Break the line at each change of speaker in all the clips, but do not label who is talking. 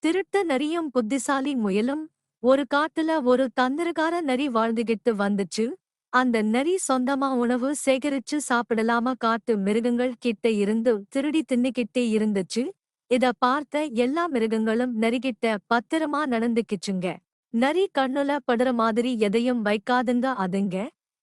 திருட்ட நரியும் புத்திசாலி முயலும். ஒரு காட்டுல ஒரு தந்திரகார நரி வாழ்ந்துகிட்டு வந்துச்சு. அந்த நரி சொந்தமா உணவு சேகரிச்சு சாப்பிடலாம காட்டு மிருகங்கள் கிட்ட இருந்து திருடி தின்னுகிட்டே இருந்துச்சு. இத பார்த்த எல்லா மிருகங்களும் நரிகிட்ட பத்திரமா நடந்துக்கிச்சுங்க. நரி கண்ணுல படுற மாதிரி எதையும் வைக்காதுங்க அதுங்க.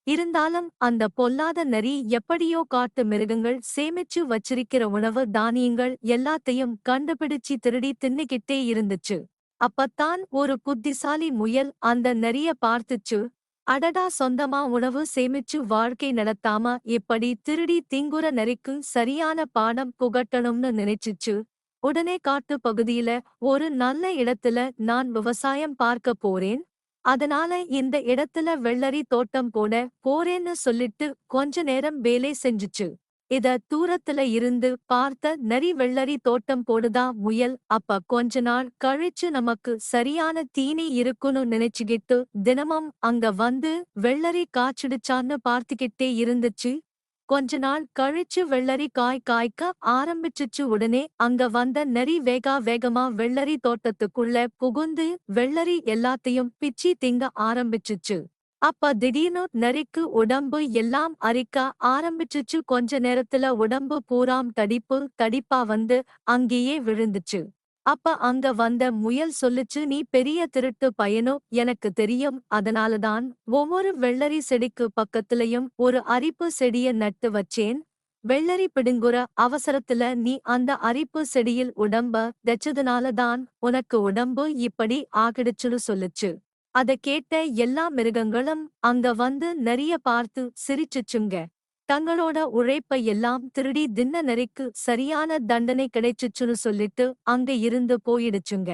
இருந்தாலும் அந்த பொல்லாத நரி எப்படியோ காட்டு மிருகங்கள் சேமிச்சு வச்சிருக்கிற உணவு தானியங்கள் எல்லாத்தையும் கண்டுபிடிச்சு திருடி தின்னுகிட்டே இருந்துச்சு. அப்பத்தான் ஒரு புத்திசாலி முயல் அந்த நரிய பார்த்துச்சு. அடடா, சொந்தமா உணவு சேமிச்சு வாழ்க்கை நடத்தாம இப்படி திருடி திங்குற நரிக்கு சரியான பாடம் புகட்டணும்னு நினைச்சுச்சு. உடனே காட்டு பகுதியில ஒரு நல்ல இடத்துல நான் விவசாயம் பார்க்க போறேன். அதனால இந்த இடத்துல வெள்ளரி தோட்டம் போட போறேன்னு சொல்லிட்டு கொஞ்ச நேரம் வேலை செஞ்சுச்சு. இத தூரத்துல இருந்து பார்த்த நரி வெள்ளரி தோட்டம் போடுதா முயல். அப்ப கொஞ்ச நாள் கழிச்சு நமக்கு சரியான தீனி இருக்குன்னு நினைச்சுக்கிட்டு தினமும் அங்க வந்து வெள்ளரி காய்ச்சிடுச்சான்னு பார்த்துக்கிட்டே இருந்துச்சு. கொஞ்ச நாள் கழிச்சு வெள்ளரி காய் காய்க்க ஆரம்பிச்சுச்சு. உடனே அங்க வந்த நரி வேகமா வெள்ளரி தோட்டத்துக்குள்ள புகுந்து வெள்ளரி எல்லாத்தையும் பிச்சி திங்க ஆரம்பிச்சுச்சு. அப்ப திடீர்னு நரிக்கு உடம்பு எல்லாம் அரிக்க ஆரம்பிச்சுச்சு. கொஞ்ச நேரத்துல உடம்பு பூராம் தடிப்பு தடிப்பா வந்து அங்கேயே விழுந்துச்சு. அப்ப அங்க வந்த முயல் சொல்லுச்சு, நீ பெரிய திருட்டு பையனோ எனக்கு தெரியும். அதனாலதான் ஒவ்வொரு வெள்ளரி செடிக்கு பக்கத்துலயும் ஒரு அரிப்பு செடிய நட்டு வச்சேன். வெள்ளரி பிடுங்குற அவசரத்துல நீ அந்த அரிப்பு செடியில் உடம்ப தச்சதுனாலதான் உனக்கு உடம்பு இப்படி ஆகிடுச்சுன்னு சொல்லுச்சு. அத கேட்ட எல்லா மிருகங்களும் அங்க வந்து நரிய பார்த்து சிரிச்சுச்சுங்க. தங்களோட உழைப்ப எல்லாம் திருடி தின்ன நரிக்கு சரியான தண்டனை கிடைச்சுச்சுன்னு சொல்லிட்டு அங்க இருந்து போயிடுச்சுங்க.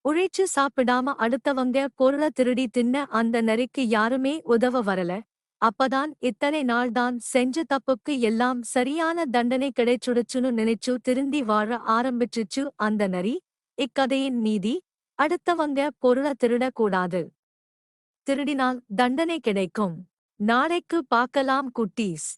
உழைச்சு சாப்பிடாம அடுத்தவங்க பொருள திருடி தின்ன அந்த நரிக்கு யாருமே உதவ வரல. அப்பதான் இத்தனை நாள்தான் செஞ்ச தப்புக்கு எல்லாம் சரியான தண்டனை கிடைச்சுடுச்சுன்னு நினைச்சு திருந்தி வாழ ஆரம்பிச்சுச்சு அந்த நரி. இக்கதையின் நீதி: அடுத்தவங்க பொருள திருடக்கூடாது. திருடினால் தண்டனை கிடைக்கும். நாளைக்கு பார்க்கலாம் குட்டீஸ்.